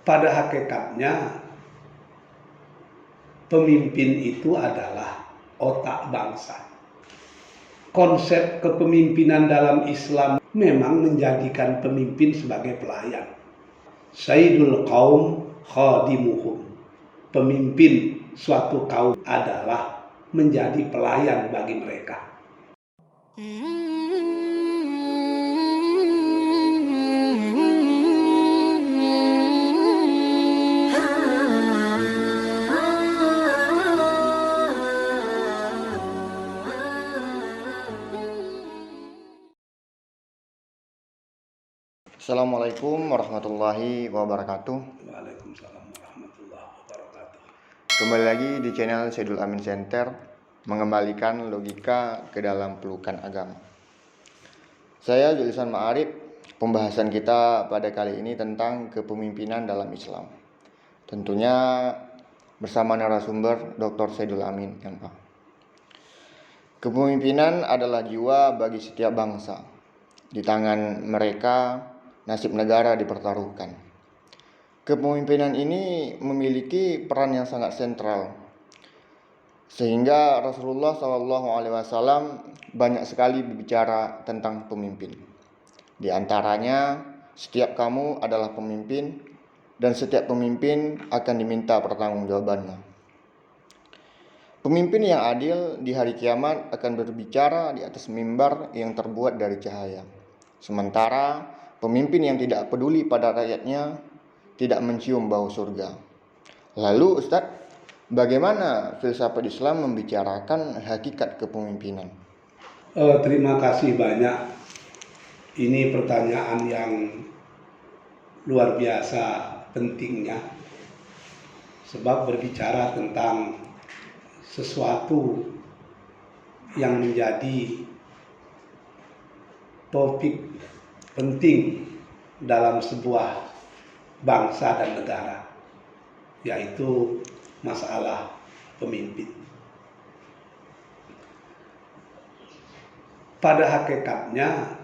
Pada hakikatnya, pemimpin itu adalah otak bangsa. Konsep kepemimpinan dalam Islam memang menjadikan pemimpin sebagai pelayan. Sayyidul qaum khadimuhum. Pemimpin suatu kaum adalah menjadi pelayan bagi mereka. Assalamualaikum warahmatullahi wabarakatuh. Waalaikumsalam warahmatullahi wabarakatuh. Kembali lagi di channel Sayyidul Amin Center, mengembalikan logika ke dalam pelukan agama. Saya Julisan Ma'arif. Pembahasan kita pada kali ini tentang kepemimpinan dalam Islam. Tentunya bersama narasumber Dr. Sayyidul Amin, MA. Kepemimpinan adalah jiwa bagi setiap bangsa. Di tangan mereka nasib negara dipertaruhkan. Kepemimpinan ini memiliki peran yang sangat sentral, sehingga Rasulullah SAW banyak sekali berbicara tentang pemimpin. Di antaranya, setiap kamu adalah pemimpin, dan setiap pemimpin akan diminta pertanggungjawabannya. Pemimpin yang adil di hari kiamat akan berbicara di atas mimbar yang terbuat dari cahaya. Sementara pemimpin yang tidak peduli pada rakyatnya tidak mencium bau surga. Lalu Ustadz, bagaimana filsafat Islam membicarakan hakikat kepemimpinan? Terima kasih banyak. Ini pertanyaan yang luar biasa pentingnya. Sebab berbicara tentang sesuatu yang menjadi topik penting dalam sebuah bangsa dan negara, yaitu masalah pemimpin. Pada hakikatnya,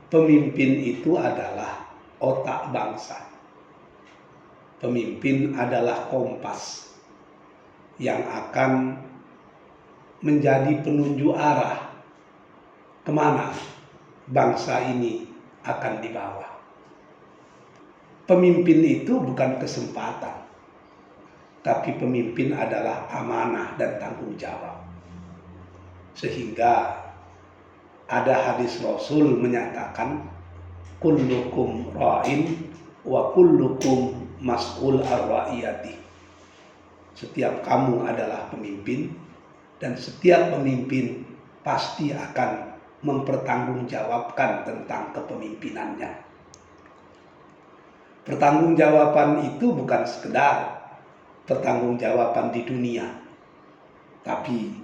pemimpin itu adalah otak bangsa. Pemimpin adalah kompas yang akan menjadi penunjuk arah kemana bangsa ini akan dibawa. Pemimpin itu bukan kesempatan, tapi pemimpin adalah amanah dan tanggung jawab. Sehingga ada hadis Rasul menyatakan, kullukum ra'in wa kullukum mas'ul ar-ra'iyati. Setiap kamu adalah pemimpin, dan setiap pemimpin pasti akan mempertanggungjawabkan tentang kepemimpinannya. Pertanggungjawaban itu bukan sekedar pertanggungjawaban di dunia, tapi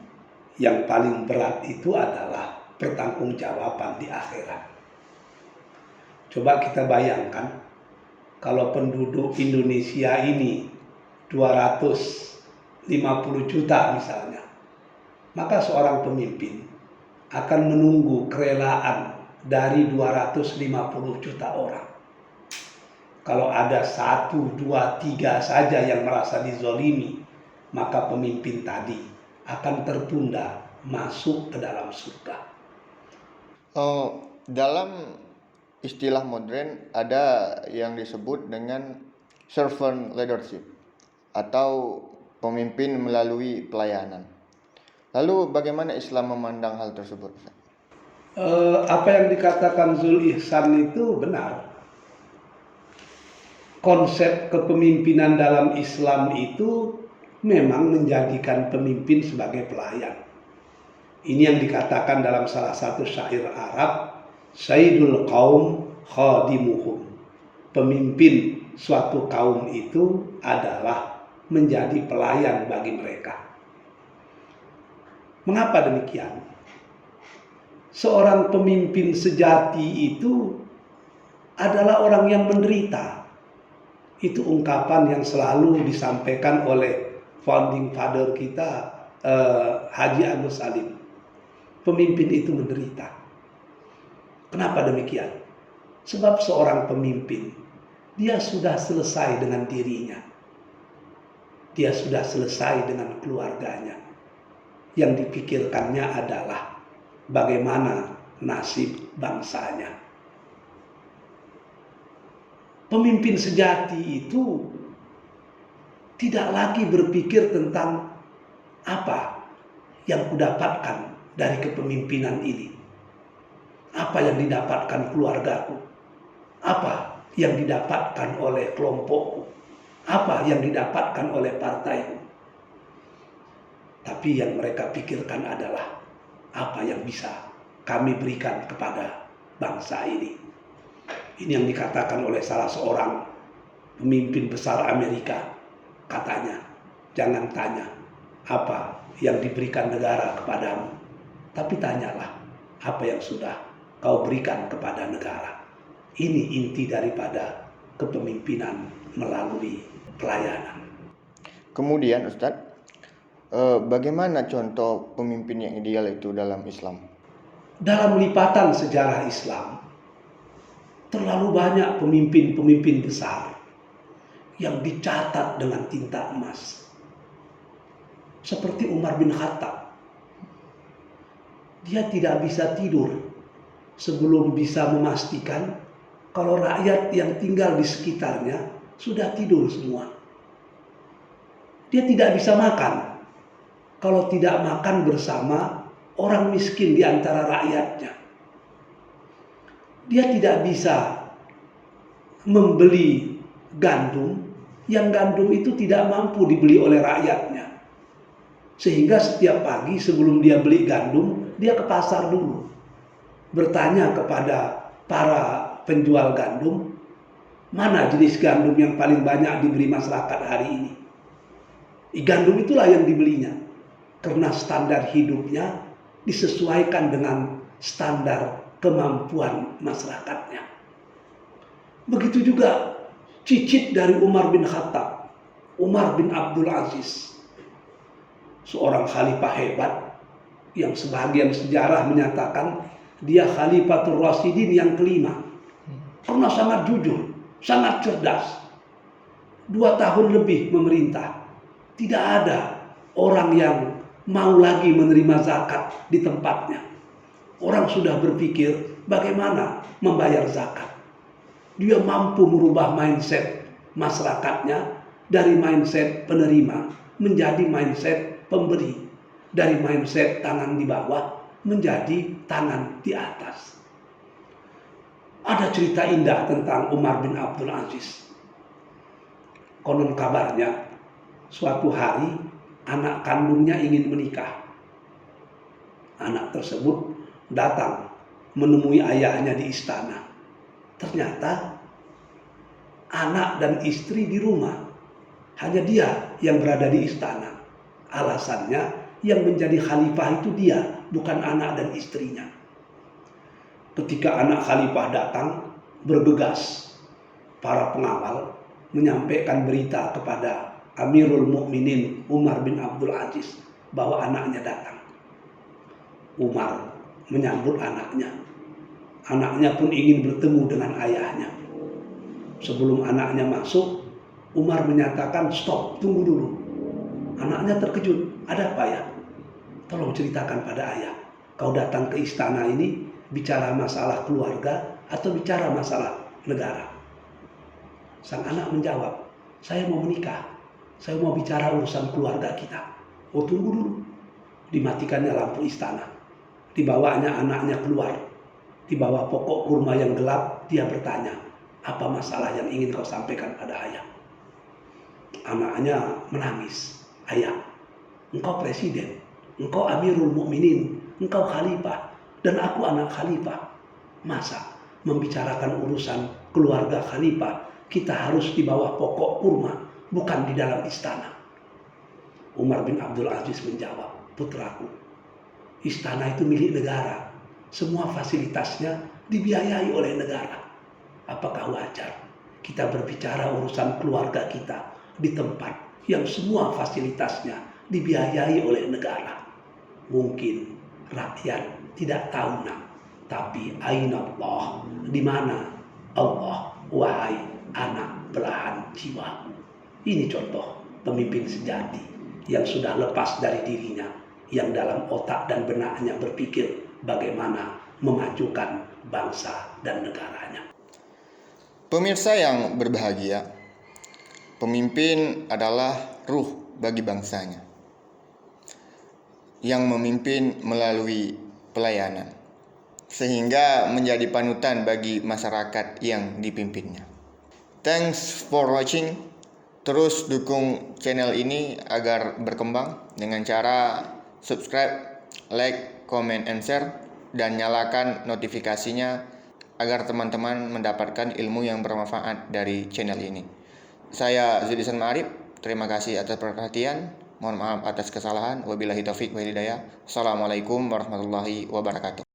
yang paling berat itu adalah pertanggungjawaban di akhirat. Coba kita bayangkan, kalau penduduk Indonesia ini 250 juta misalnya, maka seorang pemimpin akan menunggu kerelaan dari 250 juta orang. Kalau ada 1, 2, 3 saja yang merasa dizolimi, maka pemimpin tadi akan tertunda masuk ke dalam surga. Dalam istilah modern ada yang disebut dengan servant leadership atau pemimpin melalui pelayanan. Lalu bagaimana Islam memandang hal tersebut? Apa yang dikatakan Zul Ihsan itu benar. Konsep kepemimpinan dalam Islam itu memang menjadikan pemimpin sebagai pelayan. Ini yang dikatakan dalam salah satu syair Arab, Sayyidul qaum khadimuhum. Pemimpin suatu kaum itu adalah menjadi pelayan bagi mereka. Mengapa demikian? Seorang pemimpin sejati itu adalah orang yang menderita. Itu ungkapan yang selalu disampaikan oleh founding father kita, Haji Agus Salim. Pemimpin itu menderita. Kenapa demikian? Sebab seorang pemimpin dia sudah selesai dengan dirinya. Dia sudah selesai dengan keluarganya. Yang dipikirkannya adalah bagaimana nasib bangsanya. Pemimpin sejati itu tidak lagi berpikir tentang apa yang kudapatkan dari kepemimpinan ini. Apa yang didapatkan keluargaku? Apa yang didapatkan oleh kelompokku? Apa yang didapatkan oleh partaiku? Tapi yang mereka pikirkan adalah apa yang bisa kami berikan kepada bangsa ini. Ini yang dikatakan oleh salah seorang pemimpin besar Amerika. Katanya, jangan tanya apa yang diberikan negara kepadamu, tapi tanyalah apa yang sudah kau berikan kepada negara. Ini inti daripada kepemimpinan melalui pelayanan. Kemudian Ustadz, bagaimana contoh pemimpin yang ideal itu dalam Islam? Dalam lipatan sejarah Islam, terlalu banyak pemimpin-pemimpin besar yang dicatat dengan tinta emas. Seperti Umar bin Khattab. Dia tidak bisa tidur sebelum bisa memastikan kalau rakyat yang tinggal di sekitarnya sudah tidur semua. Dia tidak bisa makan kalau tidak makan bersama orang miskin di antara rakyatnya. Dia tidak bisa membeli gandum yang gandum itu tidak mampu dibeli oleh rakyatnya. Sehingga setiap pagi sebelum dia beli gandum, dia ke pasar dulu. Bertanya kepada para penjual gandum, mana jenis gandum yang paling banyak dibeli masyarakat hari ini. Gandum itulah yang dibelinya. Karena standar hidupnya disesuaikan dengan standar kemampuan masyarakatnya. Begitu juga cicit dari Umar bin Khattab, Umar bin Abdul Aziz. Seorang khalifah hebat yang sebagian sejarah menyatakan dia Khalifatul Rasyidin yang kelima. Karena sangat jujur, sangat cerdas. 2 tahun lebih memerintah. Tidak ada orang yang mau lagi menerima zakat di tempatnya. Orang sudah berpikir bagaimana membayar zakat. Dia mampu merubah mindset masyarakatnya dari mindset penerima menjadi mindset pemberi. Dari mindset tangan di bawah menjadi tangan di atas. Ada cerita indah tentang Umar bin Abdul Aziz. Konon kabarnya suatu hari anak kandungnya ingin menikah. Anak tersebut datang menemui ayahnya di istana. Ternyata anak dan istri di rumah. Hanya dia yang berada di istana. Alasannya yang menjadi khalifah itu dia, bukan anak dan istrinya. Ketika anak khalifah datang, bergegas para pengawal menyampaikan berita kepada Amirul Mukminin Umar bin Abdul Aziz bahwa anaknya datang. Umar menyambut anaknya. Anaknya pun ingin bertemu dengan ayahnya. Sebelum anaknya masuk, Umar menyatakan, "Stop, tunggu dulu." Anaknya terkejut. "Ada apa ya? Tolong ceritakan pada ayah. Kau datang ke istana ini bicara masalah keluarga atau bicara masalah negara?" Sang anak menjawab, "Saya mau menikah. Saya mau bicara urusan keluarga kita." "Oh, tunggu dulu." Dimatikannya lampu istana. Dibawanya anaknya keluar. Di bawah pokok kurma yang gelap, dia bertanya, "Apa masalah yang ingin kau sampaikan pada ayah?" Anaknya menangis. "Ayah, engkau presiden, engkau Amirul Mukminin, engkau khalifah, dan aku anak khalifah. Masa membicarakan urusan keluarga khalifah kita harus di bawah pokok kurma, bukan di dalam istana?" Umar bin Abdul Aziz menjawab, "Putraku, istana itu milik negara. Semua fasilitasnya dibiayai oleh negara. Apakah wajar kita berbicara urusan keluarga kita di tempat yang semua fasilitasnya dibiayai oleh negara? Mungkin rakyat tidak tahu, nak. Tapi aina Allah, di mana Allah, wahai anak Ini contoh pemimpin sejati yang sudah lepas dari dirinya, yang dalam otak dan benaknya berpikir bagaimana memajukan bangsa dan negaranya. Pemirsa yang berbahagia, pemimpin adalah ruh bagi bangsanya, yang memimpin melalui pelayanan, sehingga menjadi panutan bagi masyarakat yang dipimpinnya. Thanks for watching. Terus dukung channel ini agar berkembang dengan cara subscribe, like, comment, and share, dan nyalakan notifikasinya agar teman-teman mendapatkan ilmu yang bermanfaat dari channel ini. Saya Zulisan Ma'arif, terima kasih atas perhatian. Mohon maaf atas kesalahan. Wabillahi taufiq wal hidayah. Assalamualaikum warahmatullahi wabarakatuh.